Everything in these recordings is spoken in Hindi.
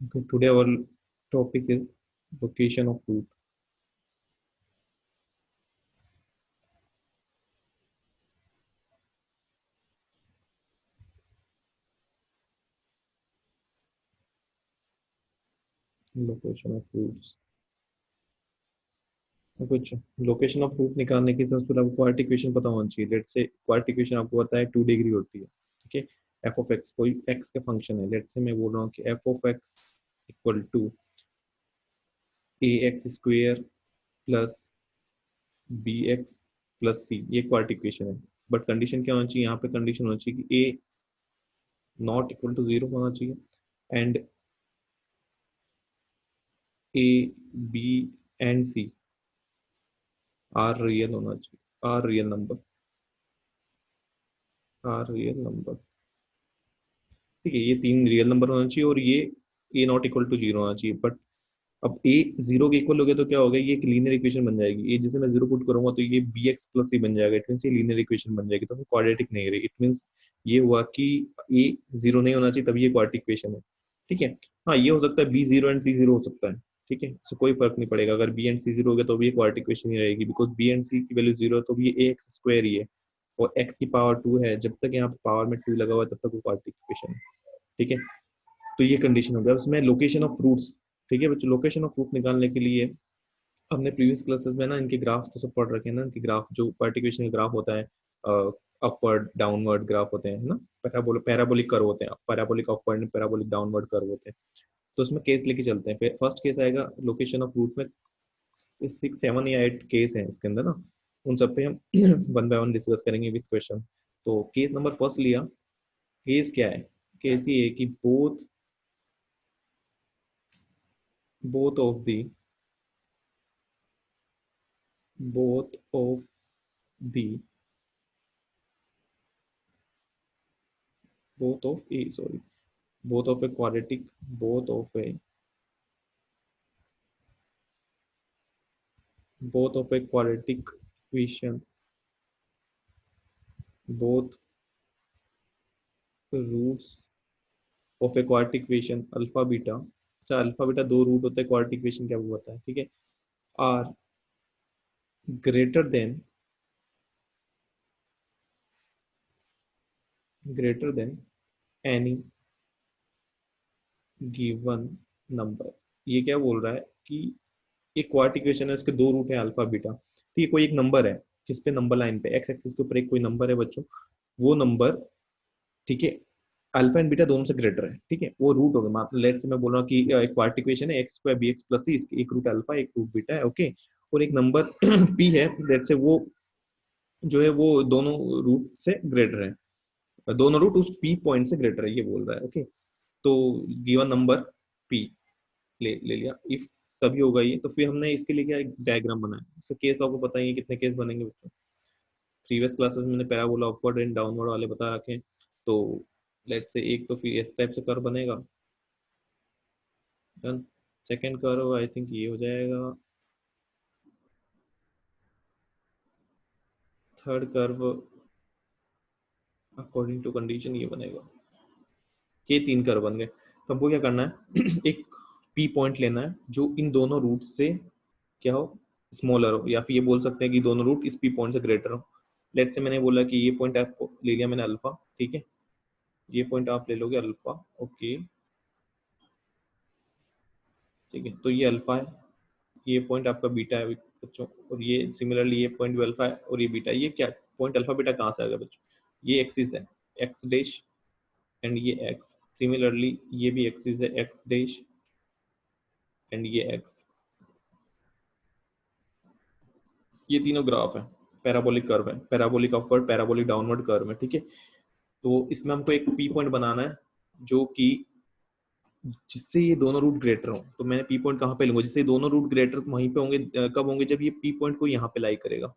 Okay, today our topic is location of root. Location of roots. कुछ लोकेशन ऑफ रूट निकालने की सबसे पहले आपको क्वाड्रेटिक इक्वेशन पता होना चाहिए। लेट्स से क्वाड्रेटिक इक्वेशन आपको पता है 2 डिग्री होती है। ठीक है, एफ ऑफ एक्स कोई एक्स का फंक्शन है। लेट्स से मैं बोल रहा हूँ कि F of X equal to A X square plus B X plus C. ये क्वाड्रेटिक इक्वेशन है। बट कंडीशन क्या होना चाहिए यहाँ पे? कंडीशन होना चाहिए कि A not equal to zero होना चाहिए and A B and C are real होना चाहिए। Are real number. Are real number. ठीक है, ये तीन रियल नंबर होना चाहिए और ये ए नॉट इक्वल टू जीरो होना चाहिए। बट अब ए जीरो के इक्वल हो गया तो क्या होगा? ये एक लीनियर इक्वेशन बन जाएगी। ये जिसे मैं जीरो पुट करूंगा तो ये बी एक्स प्लस सी बन जाएगा। इट मीन ये लीनियर इक्वेशन बन जाएगी, तो क्वाड्रेटिक नहीं रही। इट मीन्स ये हुआ कि ए जीरो नहीं होना चाहिए, तभी ये क्वाड्रेटिक इक्वेशन है। ठीक है। हाँ, ये हो सकता है b zero and c zero हो सकता है। ठीक है, इससे कोई फर्क नहीं पड़ेगा। अगर बी एंड सी जीरो हो गया तो भी ये क्वाड्रेटिक इक्वेशन ही रहेगी, बिकॉज बी एंड सी की वैल्यू जीरो है तो भी ये ए एक्स स्क्वायर ही है और एक्स की पावर टू है। जब तक यहाँ पे पावर में टू लगा हुआ है तब तक वो क्वाड्रेटिक इक्वेशन है। ठीक है, तो ये कंडीशन हो गया। उसमें लोकेशन ऑफ रूट्स। ठीक है बच्चों, लोकेशन ऑफ रूट निकालने के लिए हमने प्रीवियस क्लासेस में ना इनके ग्राफ तो सब पढ़ रखे हैं ना। इनके ग्राफ जो पार्टिकुलेशन ग्राफ होता है, अपवर्ड डाउनवर्ड ग्राफ होते हैं ना। पैराबोलिक कर्व होते हैं, parabolic upward parabolic downward curve होते हैं। तो उसमें केस लेके चलते हैं। फिर फर्स्ट केस आएगा लोकेशन ऑफ रूट में। 6 7 या 8 केस हैं इसके अंदर ना। उन सब पे हम वन बाय वन डिस्कस करेंगे विद क्वेश्चन। तो केस नंबर फर्स्ट लिया। केस क्या है? केस ये है कि both of the both of the both of a sorry both of a quadratic both of a both of a quadratic equation both roots of a quadratic equation alpha beta. अच्छा, अल्फा बीटा दो रूट होते हैं क्वाड्रेटिक इक्वेशन क्या वो होता है? ठीक है, are greater than any given number। ये क्या बोल रहा है कि एक क्वाड्रेटिक इक्वेशन है, उसके दो रूट है अल्फा बीटा। तो ये कोई एक नंबर है, किस पे? नंबर लाइन पे एक्स एक्सिस के ऊपर एक कोई नंबर है बच्चों। वो नंबर, ठीक है, अल्फा एंड बीटा दोनों से ग्रेटर है। ठीक है, वो रूट हो गया। मान लेट से मैं बोल रहा हूँ कि एक क्वाड्रेटिक इक्वेशन है X square B X plus C, इसके एक रूट अल्फा एक रूट बीटा है। ओके, और एक नंबर पी है। लेट से वो जो है वो दोनों रूट से ग्रेटर है, दोनों रूट उस पी पॉइंट से ग्रेटर है, ये बोल रहा है। ओके, तो गिवन नंबर पी ले लिया। इफ तभी होगा ये। तो फिर हमने इसके लिए क्या एक डायग्राम बनाया। इससे केस तो आपको पता ही है कितने केस बनेंगे बच्चों। प्रीवियस क्लासेस में मैंने पैराबोला अपवर्ड एंड डाउनवर्ड वाले बता रखे हैं। तो लेट से एक तो फिर इस टाइप से कर्व बनेगा। Done. Second curve I think ये हो जाएगा। Third curve according to condition ये बनेगा। ये तीन कर्व बन गए। तो हमको क्या करना है एक पी पॉइंट लेना है जो इन दोनों रूट से क्या हो? स्मॉलर हो, या फिर ये बोल सकते हैं कि दोनों रूट इस पी पॉइंट से ग्रेटर हो। लेट से मैंने बोला कि ये पॉइंट आपको ले लिया मैंने अल्फा। ठीक है, ये पॉइंट आप ले लोगे अल्फा। ओके, ठीक है, तो ये अल्फा है। ये पॉइंट आपका बीटा है बच्चों, और ये सिमिलरली ये पॉइंट भी अल्फा है और ये बीटा। ये क्या पॉइंट अल्फा बीटा कहाँ से आ गया बच्चों? ये एक्सिस है, एक्स डैश एंड ये एक्स। सिमिलरली ये भी एक्सिस है, एक्स डैश एंड ये एक्स। ये तीनों ग्राफ है, पैराबोलिक कर्व है, parabolic upward parabolic downward curve है। ठीक है, तो इसमें हमको एक पी पॉइंट बनाना है जो कि जिससे ये दोनों रूट ग्रेटर हो। तो मैंने पी पॉइंट कहाँ पे लूंगा जिससे दोनों रूट ग्रेटर वहीं पे होंगे? कब होंगे? जब ये पी पॉइंट को यहाँ पे लाई करेगा।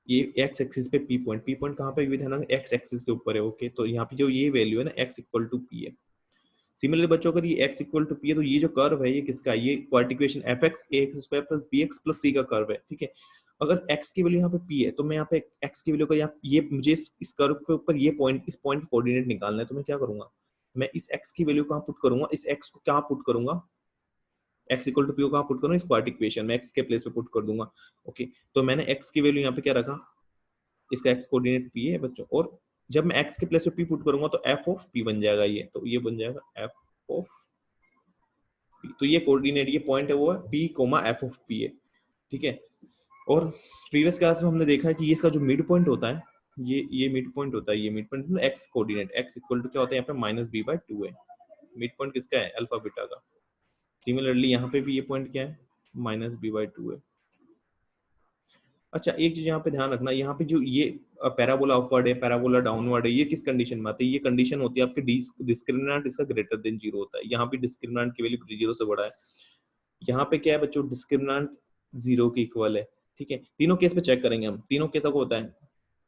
ये एक्स एक्सिस पे पी पॉइंट कहाँ पे विद है ना? एक्स एक्सिस के ऊपर है। ओके, तो यहाँ पे जो ये वैल्यू है ना एक्स इक्वल टू पी है। सिमिलरली बच्चों, अगर ये एक्स इक्वल टू पी है तो ये जो कर्व है ये किसका है? ये quadratic F X A X square plus B X plus C का कर्व है। ठीक है, अगर x की वैल्यू यहाँ पे p है तो मैं यहाँ पे x की वैल्यू का यहाँ ये मुझे इस कर्व के ऊपर ये पॉइंट इस पॉइंट कोऑर्डिनेट निकालना है। तो मैं क्या करूंगा? मैं इस x की वैल्यू कहाँ पुट करूंगा, इस x को कहाँ पुट करूंगा, x इक्वल टू पी को कहाँ पुट करूंगा, इस क्वाड्रेटिक इक्वेशन में x के प्लेस पे पुट कर दूंगा। ओके, तो मैंने x की वैल्यू यहाँ पे क्या रखा, इसका x कोऑर्डिनेट p है बच्चों, और जब मैं x के प्लेस पे p पुट करूंगा तो f ऑफ p बन जाएगा ये, तो ये बन जाएगा f ऑफ p। तो ये कोऑर्डिनेट, ये पॉइंट है वो है p, f ऑफ p है, ठीक है। और प्रीवियस क्लास में हमने देखा है कि ये इसका जो मिड पॉइंट होता है, ये मिड पॉइंट होता है, ये मिड पॉइंट में x coordinate, x equal to क्या होता है यहाँ पे -b/2 है, मिड पॉइंट किसका है, अल्फा बीटा का। सिमिलरली यहाँ पे भी ये पॉइंट क्या है, -b/2 है। अच्छा, एक चीज यहाँ पे ध्यान रखना, यहाँ पे जो ये पैराबोला अपवर्ड है, पैराबोला डाउनवर्ड है, ये किस कंडीशन में आती है, ये कंडीशन होती है आपके डिस्क्रिमिनेंट इसका ग्रेटर देन 0 होता है। यहाँ पे डिस्क्रिमिनेंट की वैल्यू 0 से बड़ा है, यहाँ पे क्या है बच्चों, डिस्क्रिमिनेंट 0 के इक्वल है, ठीक है। तीनों केस पे चेक करेंगे हम, तीनों केस को होता है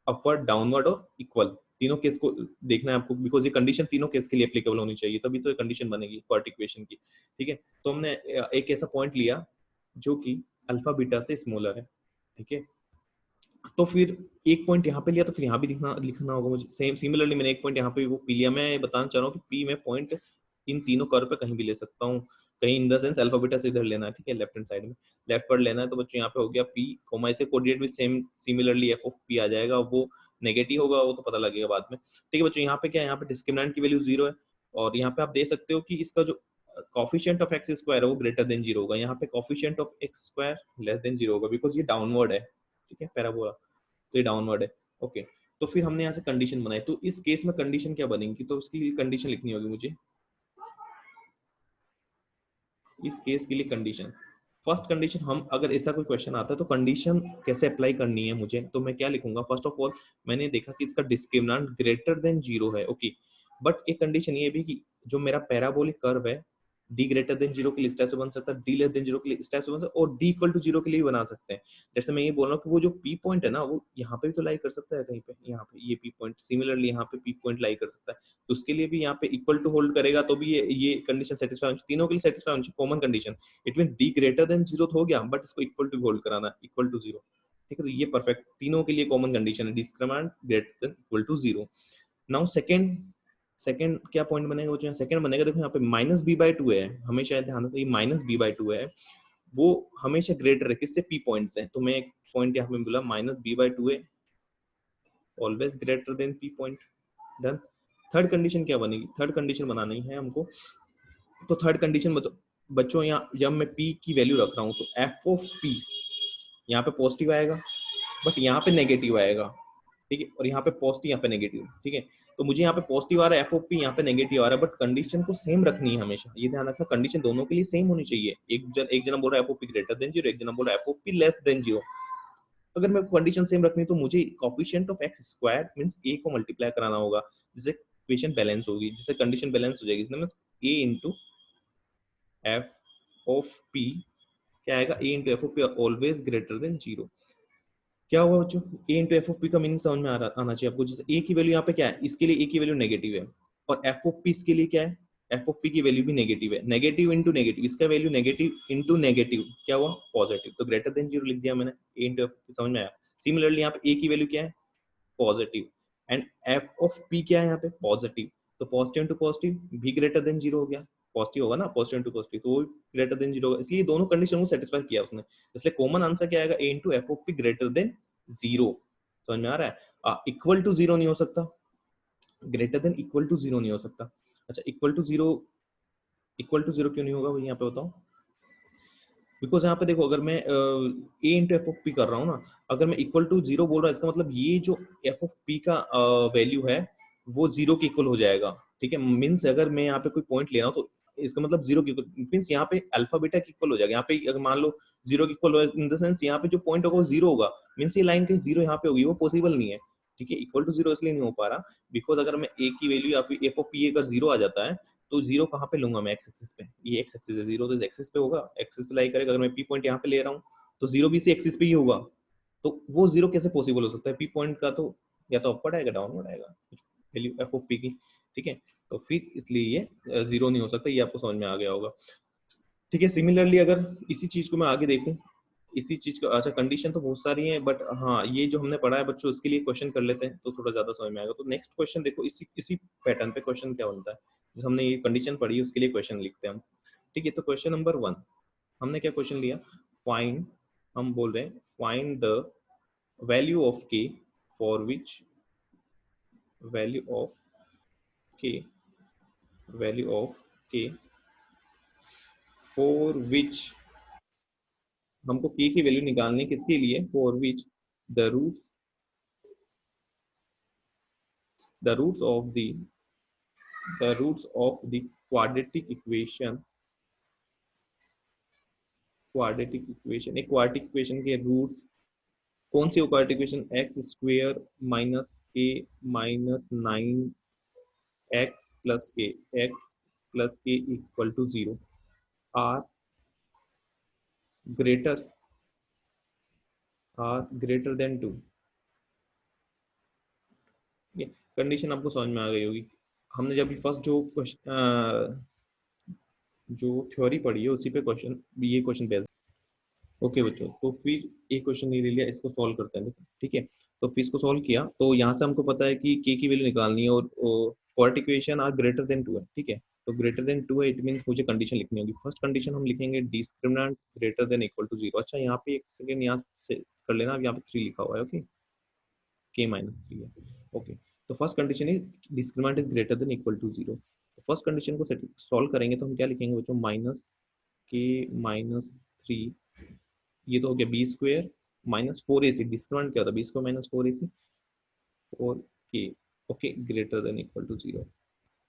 अपवर्ड, डाउनवर्ड और इक्वल, तीनों केस को देखना है आपको, बिकॉज ये कंडीशन तीनों केस के लिए एप्लीकेबल होनी चाहिए, तभी तो ये कंडीशन बनेगी क्वाड्रेटिक इक्वेशन की, ठीक है। तो हमने एक ऐसा पॉइंट लिया जो कि अल्फा बीटा से स्मॉलर है, ठीक है। तो फिर एक पॉइंट यहाँ पे लिया, तो फिर यहाँ भी लिखना होगा मुझे, सेम सिमिलरली मैंने एक पॉइंट यहाँ पे वो पी लिया। मैं बताना चाह रहा हूँ कि पी में पॉइंट इन तीनों कर्व पे कहीं भी ले सकता हूँ, कहीं in the sense alpha beta से इधर लेना है, ठीक है, लेफ्ट हैंड साइड में, लेफ्ट पर लेना है। तो बच्चों यहाँ पे हो गया पी कोमा, इसे कोऑर्डिनेट भी same similarly F of P आ जाएगा, वो नेगेटिव होगा वो तो पता लगेगा बाद में, ठीक है बच्चों। यहाँ पे क्या है, यहाँ पे डिस्क्रिमिनेंट की वैल्यू 0 है, और यहाँ पे आप देख सकते हो कि इसका जो कोफिशिएंट ऑफ एक्स स्क्वायर है वो ग्रेटर देन 0 होगा, यहाँ पे coefficient of X square less than 0 होगा, बिकॉज ये डाउनवर्ड है, ठीक है, पैराबोला, तो ये डाउनवर्ड है। ओके, तो फिर हमने यहाँ से कंडीशन बनाई, तो इस केस में कंडीशन क्या बनेगी, तो उसकी कंडीशन लिखनी होगी मुझे, इस केस के लिए कंडीशन, फर्स्ट कंडीशन, हम अगर ऐसा कोई क्वेश्चन आता है तो कंडीशन कैसे अप्लाई करनी है मुझे, तो मैं क्या लिखूंगा, फर्स्ट ऑफ ऑल मैंने देखा कि इसका डिस्क्रिमिनेंट ग्रेटर देन 0 है, ओके, बट एक कंडीशन ये भी कि जो मेरा पैराबोलिक कर्व है डी ग्रेटर देन 0 के लिए इस टाइप से बन सकता है, डी लेस देन 0 के लिए इस टाइप से बन सकता है, और डी इक्वल टू 0 के लिए भी बना सकते हैं। जैसे मैं ये बोल रहा हूँ कि वो जो पी पॉइंट है ना, वो यहाँ पे भी तो लाई कर सकता है कहीं पे, यहाँ पे ये पी पॉइंट, सिमिलरली यहाँ पे पी पॉइंट लाई कर सकता है, तो उसके लिए भी यहाँ पे इक्वल टू होल्ड करेगा, तो भी ये कंडीशन सेटिस्फाई, तीनों के लिए सेटिस्फाई होनी चाहिए, common condition. It mean d greater than 0 तो हो गया, बट इसको इक्वल टू होल्ड कराना, इक्वल टू 0, ठीक है। तो ये परफेक्ट तीनों के लिए कॉमन कंडीशन है, discriminant greater than equal to 0। Now second क्या पॉइंट बनेगा, वो जो सेकंड बनेगा, देखो यहाँ पे -b/2 है, हमेशा ध्यान रखो, ये -b/2 है, वो हमेशा ग्रेटर है किससे, p पॉइंट से, तो मैं एक पॉइंट यहाँ पे बोला -b/2 है, always greater then p point, done. Third condition क्या बनेगी, थर्ड कंडीशन बनानी है हमको, तो थर्ड कंडीशन बच्चों, यहाँ जब मैं p की वैल्यू रख रहा हूँ तो f ऑफ p यहाँ पे पॉजिटिव आएगा, बट यहाँ पे नेगेटिव आएगा, ठीक है, और यहाँ पे पॉजिटिव, यहाँ पे नेगेटिव, ठीक है। तो मुझे यहाँ पे पॉजिटिव आ रहा है एफ ओ पी, यहाँ पे नेगेटिव आ रहा है, बट कंडीशन को सेम रखनी है हमेशा, ये ध्यान रखना, कंडीशन दोनों के लिए सेम होनी चाहिए। एक जना बोल रहा है F O P greater than 0, एक जना बोल रहा है F O P less than 0। अगर मैं कंडीशन सेम रखनी तो मुझे coefficient of X square means A को मल्टीप्लाई कराना होगा, जिससे इक्वेशन बैलेंस होगी, जिससे कंडीशन बैलेंस हो जाएगी, means A into F of P क्या आएगा, A into F of P always greater than 0। क्या हुआ बच्चों, a into F of P का मीनिंग समझ में आना चाहिए आपको। जैसे a की वैल्यू यहाँ पे क्या है, इसके लिए a की वैल्यू नेगेटिव है, और एफ ऑफ पी इसके लिए क्या है, एफ ऑफ पी की वैल्यू भी नेगेटिव है, नेगेटिव इंटू नेगेटिव, इसका वैल्यू नेगेटिव इंटू नेगेटिव क्या हुआ, पॉजिटिव, तो ग्रेटर देन 0 लिख दिया मैंने, a into F of P, समझ में आया। सिमिलरली यहाँ पे a की वैल्यू क्या है, positive, and F of P क्या है यहाँ पे, पॉजिटिव, तो पॉजिटिव इंटू पॉजिटिव भी ग्रेटर देन 0 हो गया, पॉजिटिव होगा ना, पॉजिटिव इंटू पॉजिटिव, तो वो ग्रेटर देन 0 होगा, इसलिए दोनों कंडीशन को सेटिस्फाई किया उसने, इसलिए कॉमन आंसर क्या आएगा, a into F of P greater than 0। समझ में आ रहा है, इक्वल टू 0 नहीं हो सकता, ग्रेटर देन इक्वल टू 0 नहीं हो सकता। अच्छा, इक्वल टू 0 क्यों नहीं होगा भाई, यहाँ पे बताओ, बिकॉज यहाँ पे देखो, अगर मैं a into F of P कर रहा हूँ ना, अगर मैं इक्वल टू 0 बोल रहा हूँ, इसका मतलब ये जो एफ ऑफ पी का वैल्यू है वो 0 के इक्वल हो जाएगा, ठीक है। मीन्स अगर मैं यहाँ पे कोई पॉइंट ले रहा हूँ तो इसका मतलब 0 के इक्वल, मीन्स यहाँ पे अल्फा बीटा के इक्वल हो जाएगा, यहाँ पे अगर मान लो 0 के इक्वल हो, इन द सेंस यहाँ पे जो पॉइंट होगा वो 0 होगा, मीन्स ये लाइन कहीं 0 यहाँ पे होगी, वो पॉसिबल नहीं है, ठीक है। इक्वल टू 0 इसलिए नहीं हो पा रहा, बिकॉज अगर मैं a की वैल्यू या फिर एफ ऑफ पी अगर 0 आ जाता है तो 0 कहाँ पे लूंगा मैं, एक्स एक्सिस पे, ये एक्स एक्सिस है, 0 तो एक्सिस पे होगा, एक्सिस पे लाई करेगा, अगर मैं पी पॉइंट यहाँ पे ले रहा हूँ तो 0 भी इसी एक्सिस पे ही होगा, तो वो 0 कैसे पॉसिबल हो सकता है, पी पॉइंट का तो या तो अपवर्ड आएगा डाउनवर्ड आएगा वैल्यू एफ ऑफ पी की, ठीक है। तो फिर इसलिए ये 0 नहीं हो सकता, ये आपको समझ में आ गया होगा, ठीक है। सिमिलरली अगर इसी चीज को मैं आगे देखूं, इसी चीज को, अच्छा कंडीशन तो बहुत सारी है, बट हाँ ये जो हमने पढ़ा है बच्चों, इसके लिए क्वेश्चन कर लेते हैं तो थोड़ा ज्यादा समझ में आएगा। तो नेक्स्ट क्वेश्चन देखो, इसी इसी पैटर्न पे क्वेश्चन क्या बनता है, जो हमने ये कंडीशन पढ़ी उसके लिए क्वेश्चन लिखते हैं हम। ठीक है, तो क्वेश्चन नंबर 1 हमने क्या क्वेश्चन लिया, फाइंड, हम बोल रहे हैं find the value of K for which value of K value of K for which, हमको के की वैल्यू निकालनी है किसके लिए, for which the roots of the quadratic equation, एक क्वाड्रेटिक इक्वेशन के रूट्स, कौन सी quadratic equation, X square minus K minus 9 X plus K equal to 0 are greater greater than 2। ये कंडीशन आपको समझ में आ गई होगी। हमने जब फर्स्ट जो थ्योरी पढ़ी है उसी पे क्वेश्चन, ये क्वेश्चन बेस्ड। ओके बच्चों, तो फिर एक क्वेश्चन ये ले लिया, इसको सॉल्व करते हैं देखो, ठीक है। तो फिर इसको सॉल्व किया तो यहाँ से हमको पता है कि के की वैल्यू निकालनी है, और quadratic equation are greater than 2 है, ठीक है। तो ग्रेटर देन 2 है, इट मींस मुझे कंडीशन लिखनी होगी। फर्स्ट कंडीशन हम लिखेंगे discriminant greater than equal to 0। अच्छा, यहाँ पे एक सेकेंड यहाँ से कर लेना, अब यहाँ पे 3 लिखा हुआ है, ओके, के माइनस 3 है, ओके। तो first condition is discriminant is greater than equal to 0। First condition को सॉल्व करेंगे तो हम क्या लिखेंगे बच्चों, माइनस के माइनस 3, ये तो हो गया B square minus 4ac, discriminant क्या होता है, बी स्क्वायर माइनस 4ac, और k, okay, greater than equal to 0।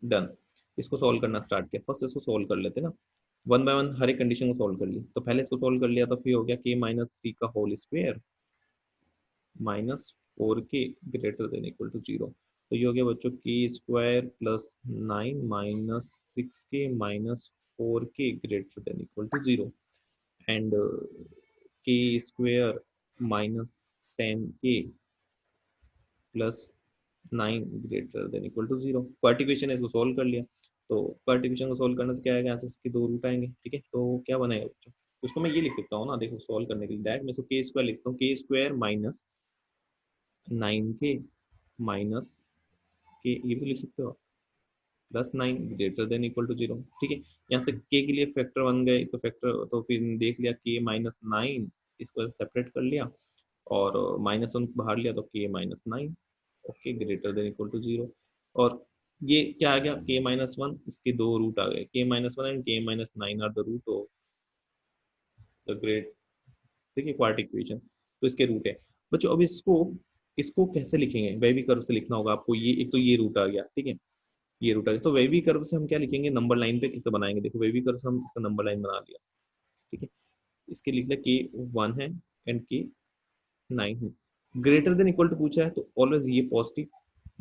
Done. इसको सॉल्व करना स्टार्ट किया, फर्स्ट इसको सॉल्व कर लेते ना, वन बाय वन हर एक कंडीशन को सॉल्व कर ली। तो पहले इसको सॉल्व कर लिया तो फिर हो गया के माइनस 3 का whole square minus 4k greater than equal to 0। तो ये हो गया बच्चों K square plus 9 minus 6k minus 4k greater than equal to 0, and K square minus 10k plus 9 greater than equal to 0। क्वार्टिफिकेशन है, इसको सोल्व कर लिया। तो क्वार्टिफिकेशन को सोल्व करने से क्या आएगा, यहाँ से इसके 2 रूट आएंगे, ठीक है। तो क्या बनेगा बच्चों, उसको मैं ये लिख सकता हूँ ना, देखो सोल्व करने के लिए डायरेक्ट मैं इसको के स्क्वायर लिखता हूँ, के स्क्वायर माइनस 9k माइनस के, ये भी लिख सकते हो, plus 9 greater than equal to 0, ठीक है। यहाँ से के के लिए फैक्टर बन गए, इसको फैक्टर तो फिर देख लिया, के माइनस 9, इसको सेपरेट कर लिया, और माइनस 1 बाहर लिया तो k minus 9, okay, greater than equal to 0। और ये क्या आ गया, के माइनस 1, इसके 2 रूट आ गए, k minus 1 and k minus 9 are the root of the great, ठीक है, क्वाड्रेटिक इक्वेशन। तो इसके रूट है बच्चों। अब इसको इसको कैसे लिखेंगे, वेवी कर्व से लिखना होगा आपको। ये एक तो ये रूट आ गया, ठीक है, ये रूट आ गया। तो वेवी कर्व से हम क्या लिखेंगे, नंबर लाइन पे कैसे बनाएंगे, देखो वेवी कर्व से हम इसका नंबर लाइन बना लिया, ठीक है। इसके लिख लिया के 1 है एंड के 9 है। ग्रेटर देन इक्वल टू पूछा है तो ऑलवेज ये पॉजिटिव,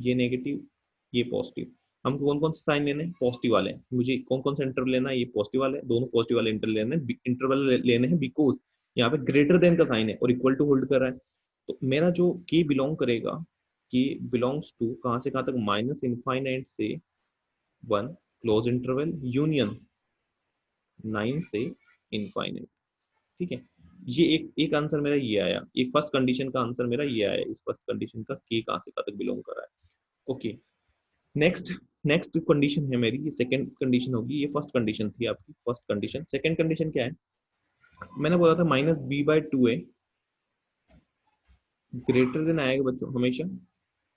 ये नेगेटिव, ये पॉजिटिव। हमको कौन कौन से साइन लेने हैं, पॉजिटिव वाले हैं। मुझे कौन कौन सा इंटरवल लेना है, ये पॉजिटिव वाले, दोनों पॉजिटिव वाले इंटरवल लेने हैं, बिकॉज यहाँ पे ग्रेटर देन का साइन है और इक्वल टू होल्ड कर रहा है। तो मेरा जो के बिलोंग करेगा, के बिलोंग्स टू कहाँ से कहाँ तक, माइनस इनफाइनाइट से 1 क्लोज इंटरवल यूनियन 9 से इनफाइनाइट, ठीक है। ये एक एक आंसर मेरा ये आया, एक फर्स्ट कंडीशन का आंसर मेरा ये आया, इस फर्स्ट कंडीशन का के कहाँ से कहाँ तक बिलोंग कर रहा है, ओके। नेक्स्ट नेक्स्ट कंडीशन है मेरी, ये सेकंड कंडीशन होगी, ये फर्स्ट कंडीशन थी आपकी, फर्स्ट कंडीशन। सेकंड कंडीशन क्या है, मैंने बोला था minus b by two a greater than आएगा बच्चों हमेशा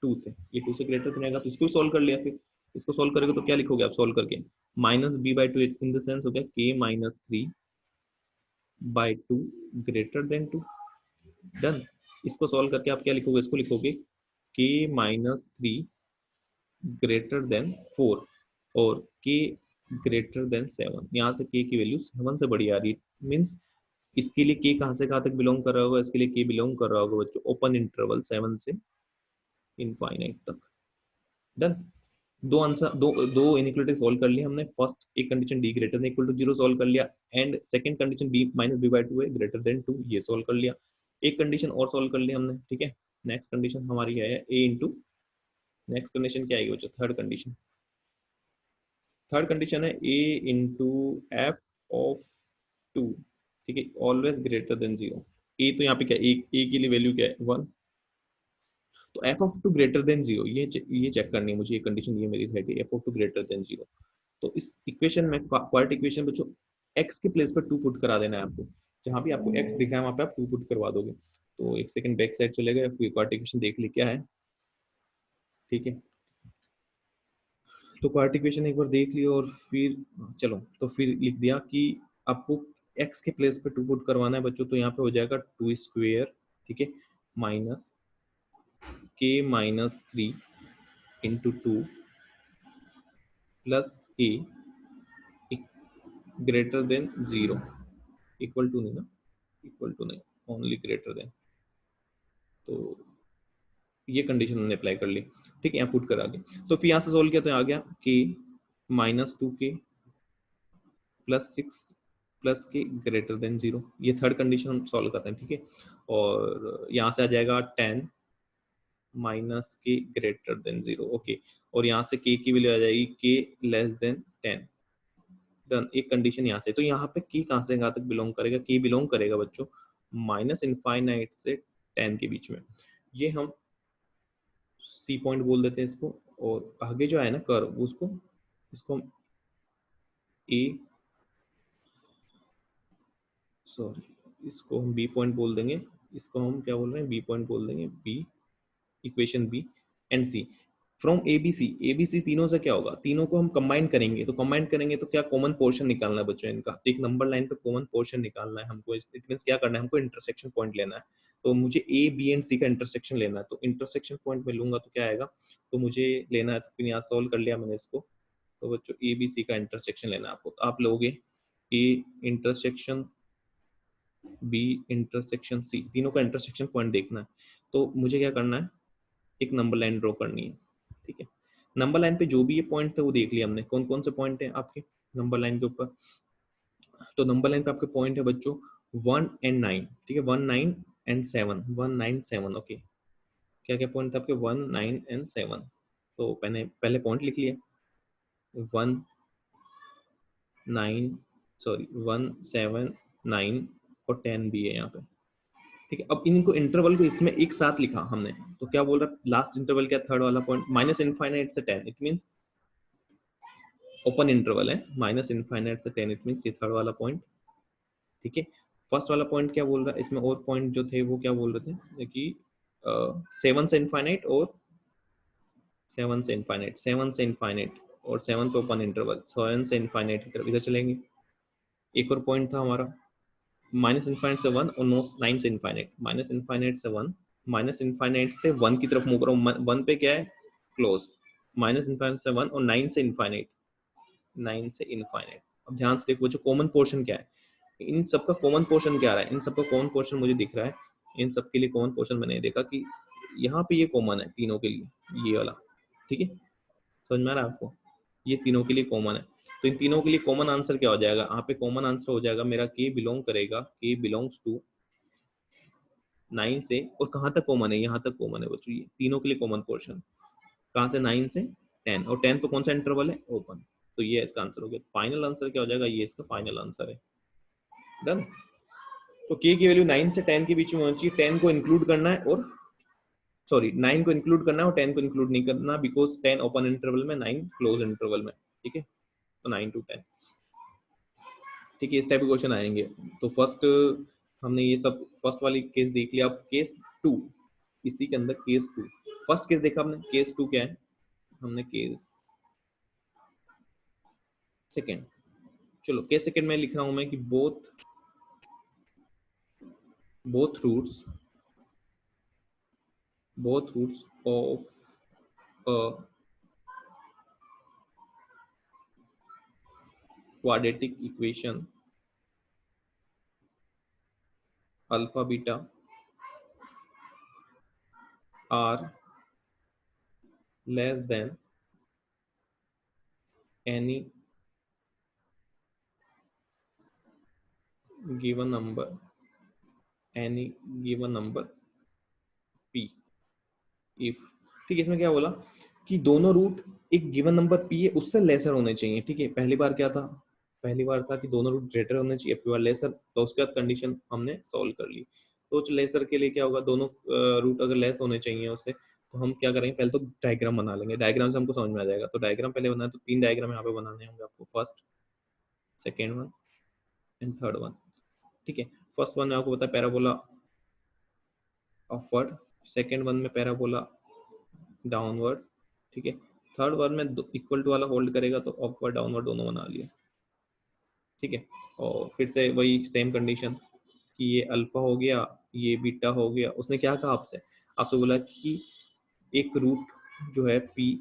2 से, ये 2 से ग्रेटर देन आएगा, तो इसको सॉल्व कर लिया। फिर इसको सॉल्व करेगा तो क्या लिखोगे आप सॉल्व करके, minus b by two in the sense हो गया k minus 3 by 2 greater than 2। Done. इसको सॉल्व करके आप क्या लिखोगे, इसको लिखोगे के माइनस 3 ग्रेटर देन 4 और के ग्रेटर देन 7। यहाँ से के की वैल्यू 7 से बड़ी आ रही है, मीन्स इसके लिए के कहाँ से कहाँ तक बिलोंग कर रहा होगा, इसके लिए के बिलोंग कर रहा होगा बच्चों ओपन इंटरवल 7 से इनफाइनाइट तक। डन। दो आंसर, दो इनइक्वालिटी सॉल्व कर लिया हमने। फर्स्ट एक condition d greater than equal to 0 solve कर लिया, and second condition b minus b by 2 है ग्रेटर देन 2, ये सॉल्व कर लिया। एक कंडीशन और सॉल्व कर लिया हमने, ठीक है। नेक्स्ट कंडीशन हमारी है ए इंटू, नेक्स्ट कंडीशन क्या आएगी बच्चों, थर्ड कंडीशन। थर्ड कंडीशन है ए इंटू एफ ऑफ 2, ठीक है, ऑलवेज ग्रेटर देन 0। ए तो यहाँ पे क्या, ए के लिए वैल्यू क्या है 1, तो f of two greater than zero, ये चेक करनी है मुझे, ये कंडीशन ये मेरी है कि F of two greater than zero. तो इस इक्वेशन में क्वाड्रेटिक इक्वेशन बच्चों एक्स के प्लेस पर टू पुट करा देना है आपको, जहां भी आपको एक्स दिखा है वहां पे आप टू पुट करवा दोगे। तो एक सेकंड बैक साइड चले गए, फिर क्वाड्रेटिक इक्वेशन देख ली क्या है, ठीक है। तो क्वाड्रेटिक इक्वेशन एक बार देख लियो और फिर चलो, तो फिर लिख दिया कि आपको एक्स के प्लेस पे टू पुट करवाना है बच्चों, तो यहाँ पे हो जाएगा टू स्क्वेयर, ठीक है, minus K minus three into two plus K greater than zero, equal to नहीं ना, इक्वल टू नहीं, ओनली ग्रेटर देन। तो ये कंडीशन हमने अप्लाई कर ली, ठीक है, यहाँ पुट करा दिया। तो फिर यहाँ से सोल्व किया तो आ गया कि माइनस टू के plus six plus K greater than zero, ये थर्ड कंडीशन हम सॉल्व करते हैं, ठीक है। और यहाँ से आ जाएगा 10 माइनस के ग्रेटर देन जीरो, ओके। और यहाँ से के की वैल्यू आ जाएगी के लेस देन 10, डन। एक कंडीशन यहाँ से, तो यहाँ पे की कहाँ से कहाँ तक बिलोंग करेगा, की बिलोंग करेगा बच्चों माइनस इनफाइनाइट से 10 के बीच में, ये हम सी पॉइंट बोल देते हैं इसको। और आगे जो है ना कर्व, उसको इसको हम ए, सॉरी इसको हम बी पॉइंट बोल देंगे, इसको हम क्या बोल रहे हैं, बी पॉइंट बोल देंगे, B equation B and C from A B C तीनों से क्या होगा, तीनों को हम कंबाइन करेंगे, तो कंबाइन करेंगे तो क्या कॉमन पोर्शन निकालना है बच्चों इनका, तो एक नंबर लाइन पे कॉमन पोर्शन निकालना है हमको, इट मींस क्या करना है हमको, इंटरसेक्शन पॉइंट लेना है। तो मुझे ए बी एंड सी का इंटरसेक्शन लेना है, तो इंटरसेक्शन पॉइंट में लूंगा तो क्या आएगा, तो मुझे लेना है, तो फिर यहाँ सॉल्व कर लिया मैंने इसको। तो बच्चों ए बी सी का इंटरसेक्शन लेना है आपको, तो आप लोगे A intersection B intersection C, तीनों का इंटरसेक्शन पॉइंट देखना है। तो मुझे क्या करना है, एक नंबर लाइन ड्रॉ करनी है, ठीक है। नंबर लाइन पे जो भी ये पॉइंट थे वो देख लिया हमने, कौन कौन से पॉइंट है आपके नंबर लाइन के ऊपर। तो नंबर लाइन पे आपके पॉइंट है बच्चों 1 एंड 9, ठीक है, 1 9 एंड 7, 1 9 7, ओके। क्या क्या पॉइंट थे आपके 1 9 एंड 7, तो पहले पहले पॉइंट लिख लिया 1 9, सॉरी 1 7 9 और 10 भी है यहाँ पे, ठीक है। अब इनको इंटरवल को इसमें एक साथ लिखा हमने, तो क्या बोल रहा है लास्ट इंटरवल क्या, थर्ड वाला पॉइंट माइनस इनफाइनाइट से 10, इट मींस ओपन इंटरवल है, माइनस इनफाइनाइट से 10, इट मींस ये थर्ड वाला पॉइंट, ठीक है। फर्स्ट वाला पॉइंट क्या बोल रहा है, इसमें और पॉइंट जो थे वो क्या बोल रहे थे कि 7 से इनफाइनाइट और 7 से इनफाइनाइट, 7 से इनफाइनाइट और 7 पे ओपन इंटरवल, 7 से इनफाइनाइट की तरफ इधर चलेंगे। एक और पॉइंट था हमारा माइनस इनफाइनाइट से 1 और 9 से इनफाइनाइट, माइनस इनफाइनाइट से 1, माइनस इनफाइनाइट से 1 की तरफ मूव करो, 1 पे क्या है क्लोज, माइनस इनफाइनाइट से 1 और 9 से इनफाइनाइट, 9 से इनफाइनाइट। अब ध्यान से देखो जो कॉमन पोर्शन क्या है, इन सबका कॉमन पोर्शन क्या रहा है, इन सबका कॉमन पोर्शन मुझे दिख रहा है, इन सब के लिए कॉमन पोर्शन मैंने देखा कि यहाँ पे ये कॉमन है तीनों के लिए, ये वाला, ठीक है, समझ में आ रहा है आपको, ये तीनों के लिए कॉमन है। तो इन तीनों के लिए कॉमन आंसर क्या हो जाएगा, यहाँ पे कॉमन आंसर हो जाएगा मेरा के बिलोंग करेगा, के बिलोंग्स टू 9 से, और कहाँ तक कॉमन है, यहाँ तक कॉमन है बच्चों, ये तीनों के लिए कॉमन पोर्शन कहाँ से, 9 से 10, और 10 पे कौन सा इंटरवल है, ओपन। तो ये इसका आंसर हो गया, फाइनल आंसर क्या हो जाएगा, ये इसका फाइनल आंसर है, डन। तो के की वैल्यू 9 से 10 के बीच में होनी चाहिए, 10 को इंक्लूड करना है, और सॉरी 9 को इंक्लूड करना है और 10 को इंक्लूड नहीं करना, बिकॉज 10 ओपन इंटरवल में, 9 क्लोज इंटरवल में, ठीक है। तो 9 to 10, ठीक है, इस टाइप के क्वेश्चन आएंगे। तो फर्स्ट हमने ये सब फर्स्ट वाली केस देख लिया, अब केस 2, इसी के अंदर केस 2, फर्स्ट केस देखा हमने, केस 2 क्या है, हमने केस सेकेंड, चलो केस सेकेंड में लिख रहा हूं मैं कि both roots of a quadratic equation alpha beta are less than any given number p if, ठीक है। इसमें क्या बोला कि दोनों रूट एक गिवन नंबर p है उससे लेसर होने चाहिए, ठीक है। पहली बार क्या था, पहली बार था कि दोनों रूट ग्रेटर होने चाहिए, पहली बार लेसर, तो उसके बाद कंडीशन हमने सॉल्व कर ली। तो लेसर के लिए क्या होगा, दोनों रूट अगर लेस होने चाहिए उससे, तो हम क्या करेंगे, पहले तो डायग्राम बना लेंगे, डायग्राम से हमको समझ में आ जाएगा। तो डायग्राम पहले बनाए तो 3 डायग्राम यहाँ पे बनाने होंगे आपको, first, second one and third one. ठीक है, फर्स्ट वन में आपको पता है पैराबोला अपवर्ड, सेकेंड वन में पैराबोला डाउनवर्ड। ठीक है, थर्ड वन में इक्वल टू वाला होल्ड करेगा तो अपवर्ड डाउनवर्ड दोनों बना लिया। ठीक है, और फिर से वही सेम कंडीशन कि ये अल्फा हो गया, ये बीटा हो गया। उसने क्या कहा आपसे, आपसे बोला कि एक रूट जो है पी,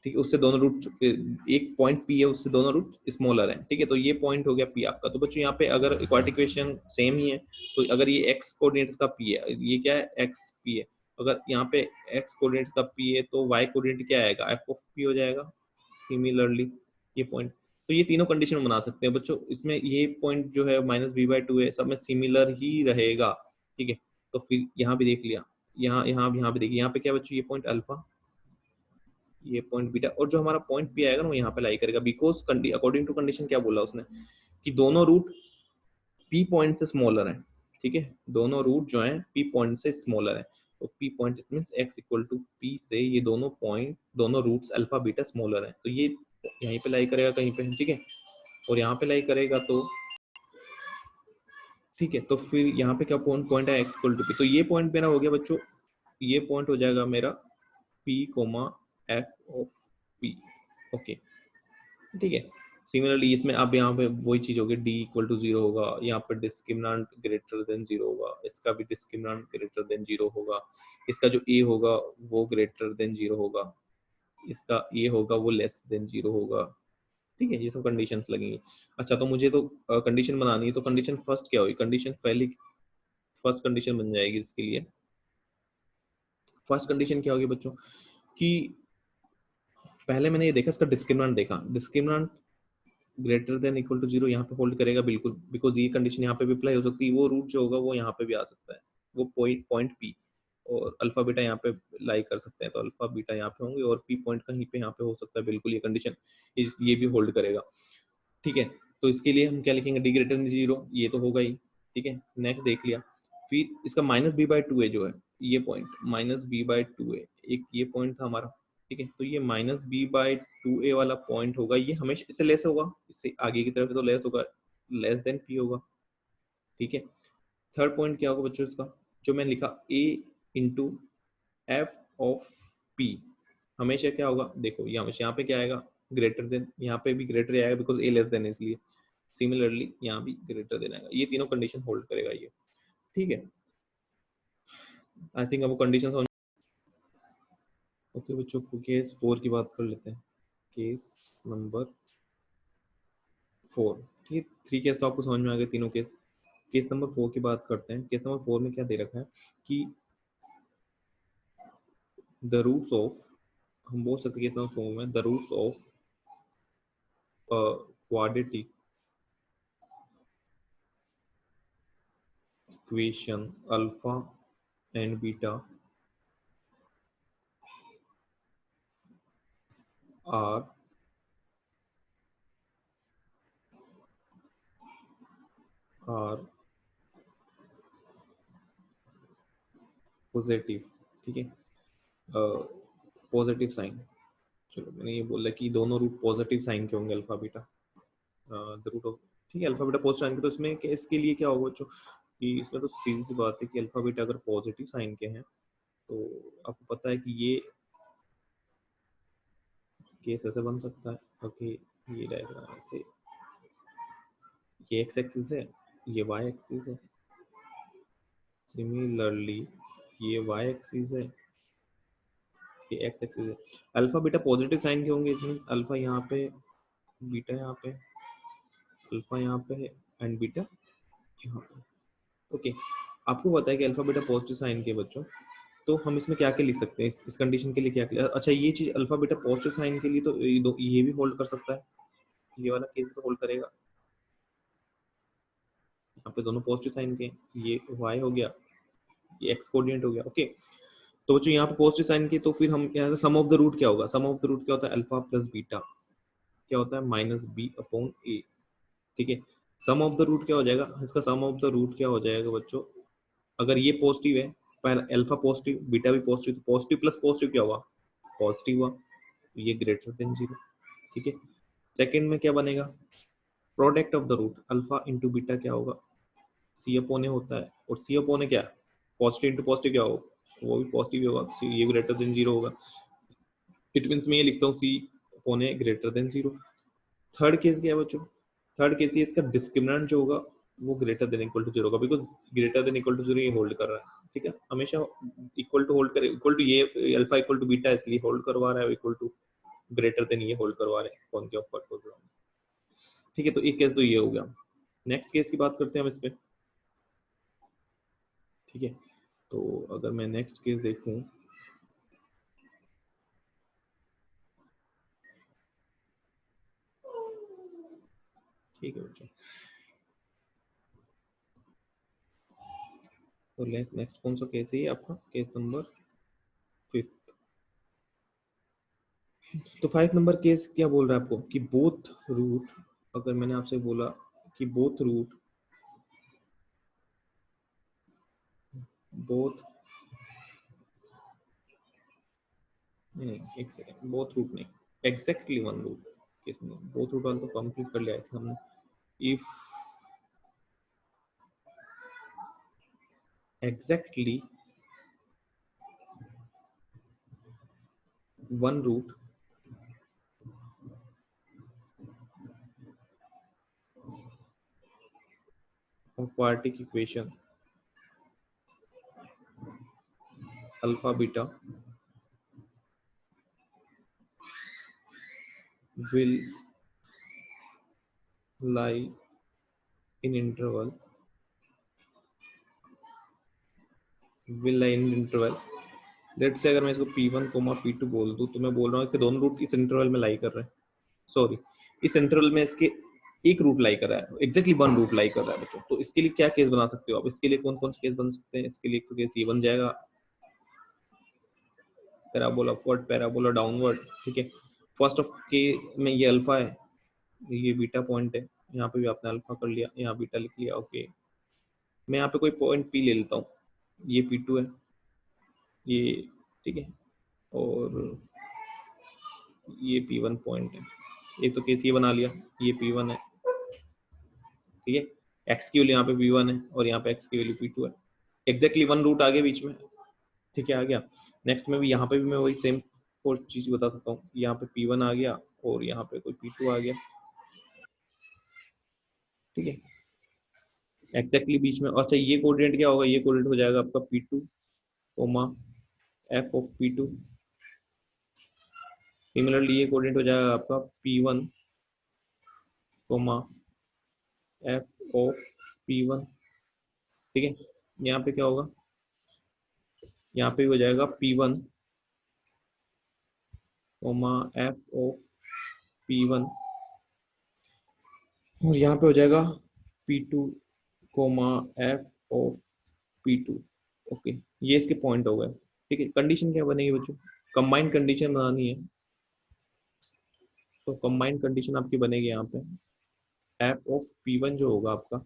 ठीक है, उससे दोनों रूट, एक पॉइंट पी है उससे दोनों रूट स्मॉलर है। ठीक है, तो ये पॉइंट हो गया पी आपका। तो बच्चों यहाँ पे अगर इक्वालिटी इक्वेशन सेम ही है, तो अगर ये एक्स कोऑर्डिनेट्स का पी है, ये क्या है, एक्स पी है, अगर यहाँ पे एक्स कोऑर्डिनेट्स का पी है तो वाई कोऑर्डिनेट क्या आएगा, एफ ऑफ पी हो जाएगा। सिमिलरली ये पॉइंट, तो ये तीनों कंडीशन बना सकते हैं बच्चों। इसमें ये पॉइंट जो है -b/2 है, सब में सिमिलर ही रहेगा। ठीक है, तो फिर यहाँ भी देख लिया, यहाँ भी देखिए, यहाँ पे क्या बच्चों, ये पॉइंट अल्फा, ये पॉइंट बीटा, और जो हमारा पॉइंट पी आएगा ना वो यहाँ पे लाई करेगा, बिकॉज अकॉर्डिंग टू कंडीशन क्या बोला उसने कि दोनों रूट पी पॉइंट से स्मॉलर है। ठीक है, दोनों रूट जो है पी पॉइंट से स्मॉलर है, तो p point means x equal to p से ये दोनों पॉइंट, दोनों रूट्स अल्फा बीटा स्मॉलर है, तो ये यहीं पे लाई करेगा कहीं पे। ठीक है, और यहाँ पे लाई करेगा तो ठीक है, तो फिर यहाँ पे क्या पॉइंट है, एक्स इक्वल टू पी, तो ये पॉइंट मेरा हो गया बच्चों, ये पॉइंट हो जाएगा मेरा P coma F of P. Okay, ठीक है, सिमिलरली इसमें अब यहाँ पे वही चीज होगी, डी इक्वल टू 0 होगा, यहाँ पे डिस्क्रिमिनेंट ग्रेटर देन 0 होगा, इसका भी डिस्क्रिमिनेंट ग्रेटर देन 0 होगा, इसका जो ए होगा वो ग्रेटर देन 0 होगा, इसका ए होगा वो लेस देन 0 होगा। ठीक है, ये सब कंडीशंस लगेंगी। अच्छा, तो मुझे तो कंडीशन बनानी है, तो कंडीशन फर्स्ट क्या होगी, कंडीशन पहली फर्स्ट कंडीशन बन जाएगी इसके लिए। फर्स्ट कंडीशन क्या होगी बच्चों कि पहले मैंने ये देखा, इसका डिस्क्रिमिनेंट देखा, discriminant greater than equal to 0 यहाँ पे होल्ड करेगा बिल्कुल, बिकॉज ये कंडीशन यहाँ पे भी अप्लाई हो सकती है, वो रूट जो होगा वो यहाँ पे भी आ सकता है, वो पॉइंट पी, और अल्फा बीटा यहाँ पे लाई कर सकते हैं, तो अल्फा बीटा यहाँ पे होंगे और पी पॉइंट कहीं पे यहाँ पे हो सकता है, बिल्कुल ये कंडीशन ये भी होल्ड करेगा। ठीक है, तो इसके लिए हम क्या लिखेंगे, डी ग्रेटर देन 0, ये तो होगा ही। ठीक है, नेक्स्ट देख लिया, फिर इसका -b/2 है जो है, ये पॉइंट -b/2 है, एक ये पॉइंट था हमारा। ठीक है, तो ये -b/2a वाला पॉइंट होगा, ये हमेशा इससे लेस होगा, इससे आगे की तरफ तो लेस होगा, लेस देन p होगा। ठीक है, थर्ड पॉइंट क्या होगा बच्चों इसका, जो मैंने लिखा a into F of p, हमेशा क्या होगा, देखो ये हमेशा यहाँ पे क्या आएगा, ग्रेटर देन, यहाँ पे भी ग्रेटर आएगा बिकॉज a लेस देन है इसलिए, सिमिलरली यहाँ भी ग्रेटर देन आएगा, ये तीनों कंडीशन होल्ड करेगा ये। ठीक है, आई थिंक अब कंडीशन। ओके बच्चों, केस 4 की बात कर लेते हैं, केस नंबर 4। ठीक है, 3 केस तो आपको समझ में आ गए तीनों केस। केस नंबर 4 की बात करते हैं। केस नंबर 4 में क्या दे रखा है कि द रूट्स ऑफ, हम बोल सकते हैं केस नंबर 4 में the roots of quadratic equation alpha and beta are positive. ठीक है, पॉजिटिव साइन, चलो मैंने ये बोला कि दोनों रूट पॉजिटिव साइन के होंगे alpha beta, the root of, ठीक है, अल्फा बीटा पॉजिटिव साइन के, तो इसमें इसके लिए क्या होगा बच्चों कि इसमें तो सीधी सी बात है कि अल्फा बीटा अगर पॉजिटिव साइन के हैं तो आपको पता है कि ये केस ऐसे बन सकता है। ओके, ये डायग्राम ऐसे, ये एक्स एक्सिस है, ये वाई एक्सिस है, सिमिलरली ये वाई एक्सिस है, ये एक्स एक्सिस है। अल्फा बीटा पॉजिटिव साइन के होंगे, इसमें अल्फा यहाँ पे, बीटा यहाँ पे, अल्फा यहाँ पे एंड बीटा यहाँ पे। ओके, आपको पता है कि अल्फा बीटा पॉजिटिव साइन के बच्चों, तो हम इसमें क्या क्या लिख सकते हैं, इस कंडीशन के लिए क्या क्या, अच्छा ये चीज अल्फा बीटा पॉजिटिव साइन के लिए तो ये भी होल्ड कर सकता है, ये वाला केस तो होल्ड करेगा, यहाँ पे दोनों पॉजिटिव साइन के, ये y हो गया, ये x कोऑर्डिनेट हो गया। ओके, तो बच्चों यहाँ पे पॉजिटिव साइन के, तो फिर हम यहाँ से सम ऑफ द रूट क्या होगा, सम ऑफ द रूट क्या होता है, अल्फा प्लस बीटा क्या होता है, -b/a। ठीक है, सम ऑफ द रूट क्या हो जाएगा, इसका सम ऑफ द रूट क्या हो जाएगा बच्चों, अगर ये पॉजिटिव है पहला अल्फा पॉजिटिव बीटा भी पॉजिटिव, तो पॉजिटिव प्लस पॉजिटिव क्या हुआ, पॉजिटिव हुआ, तो ये ग्रेटर देन जीरो। ठीक है, सेकंड में क्या बनेगा, product of the root alpha into beta क्या होगा, सी अपोन ए होता है, और सी अपोन ए क्या, पॉजिटिव इंटू पॉजिटिव क्या होगा, वो भी पॉजिटिव होगा, so ये ग्रेटर देन जीरो होगा। इट मीन्स मैं ये लिखता हूँ C upon A greater than zero. Third case क्या है बच्चों, थर्ड केस ये इसका डिस्क्रिमिनेंट जो होगा वो greater than equal to zero होगा, because greater than equal to zero ये होल्ड कर रहा है। ठीक है, हमेशा इक्वल टू होल्ड करे, इक्वल टू ये अल्फा इक्वल टू बीटा इसलिए होल्ड करवा रहा है, इक्वल टू ग्रेटर देन ये होल्ड करवा रहे हैं कौन के ऊपर होल्ड करवा रहे हैं। ठीक है, तो एक केस तो ये हो गया। नेक्स्ट केस की बात करते हैं हम इस पे। ठीक है, तो अगर मैं नेक्स्ट केस देखूं, ठीक है बच्चों, तो नेक्स्ट कौन सा केस है ये आपका, केस नंबर 5। तो 5 नंबर केस क्या बोल रहा है आपको कि बोथ रूट, अगर मैंने आपसे बोला कि बोथ रूट, बोथ, नहीं एक सेकंड, बोथ रूट नहीं, एग्जैक्टली वन रूट केस में, बोथ रूट वाला तो कंप्लीट कर लिया था हमने। If exactly one root of quadratic equation alpha beta will lie in interval, will lie in interval, let say अगर मैं इसको P1 कोमा P2 बोल दूं, तो मैं बोल रहा हूँ कि दोनों रूट इस इंटरवल में लाई कर रहे हैं, सॉरी इस इंटरवल में इसके एक रूट लाई कर रहा है, एग्जैक्टली वन रूट लाई कर रहा है बच्चों। तो इसके लिए क्या केस बना सकते हो आप, इसके लिए कौन कौन से केस बन सकते हैं, इसके लिए तो केस ये बन जाएगा, पैराबोला अपवर्ड, पैराबोला डाउनवर्ड। ठीक है, फर्स्ट ऑफ के में ये अल्फा है, ये बीटा पॉइंट है, यहाँ पे भी आपने अल्फा कर लिया, यहाँ बीटा लिख लिया। ओके, मैं यहाँ पे कोई पॉइंट पी ले लेता हूँ, ये P2 है ये, ठीक है, और ये P1 पॉइंट है, एक तो केस ये बना लिया, ये P1 है। ठीक है, एक्स की वैल्यू यहाँ पे P1 है और यहाँ पे एक्स की वैल्यू P2 है, एग्जैक्टली वन रूट आगे बीच में। ठीक है, आ गया। नेक्स्ट में भी यहाँ पे भी मैं वही सेम और चीज बता सकता हूँ, यहाँ पे P1 आ गया और यहाँ पे कोई P2 आ गया। ठीक है, एग्जैक्टली बीच में। अच्छा, ये कोऑर्डिनेट क्या होगा, ये कोऑर्डिनेट हो जाएगा आपका P2 coma F of P2। Similarly ये कोऑर्डिनेट हो जाएगा आपका P1 coma F of P1। ठीक है, यहाँ पे क्या होगा, यहाँ पे हो जाएगा P1 coma F of P1, और यहाँ पे हो जाएगा P2 coma F of P2। Okay, ये इसके पॉइंट हो गए। ठीक है, कंडीशन क्या बनेगी बच्चों, कंबाइंड कंडीशन बनानी है, तो कंबाइंड कंडीशन आपकी बनेगी यहाँ पे एफ ऑफ P1 जो होगा आपका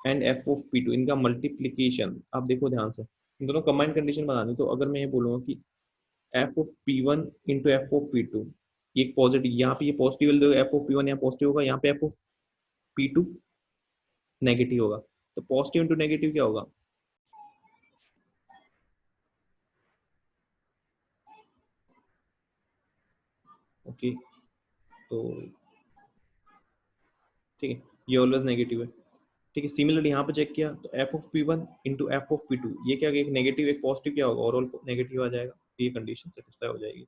एंड एफ ऑफ P2, इनका मल्टीप्लीकेशन। आप देखो ध्यान से, इन दोनों कंबाइंड कंडीशन बनानी, तो अगर मैं ये बोलूँगा कि F of P1 into F of P2, ये एक पॉजिटिव, यहाँ पे ये पॉजिटिव एफ ऑफ P1 यहाँ पॉजिटिव होगा, यहाँ पे एफ ऑफ P2 नेगेटिव होगा, तो पॉजिटिव इंटू नेगेटिव क्या होगा, ओके, तो ठीक है, ये ऑलवेज नेगेटिव है। ठीक है, सिमिलरली यहाँ पे चेक किया तो f of P1 into F of P2, ये क्या, एक नेगेटिव एक पॉजिटिव क्या होगा, ओवरऑल नेगेटिव आ जाएगा, ये कंडीशन सेटिस्फाई हो जाएगी।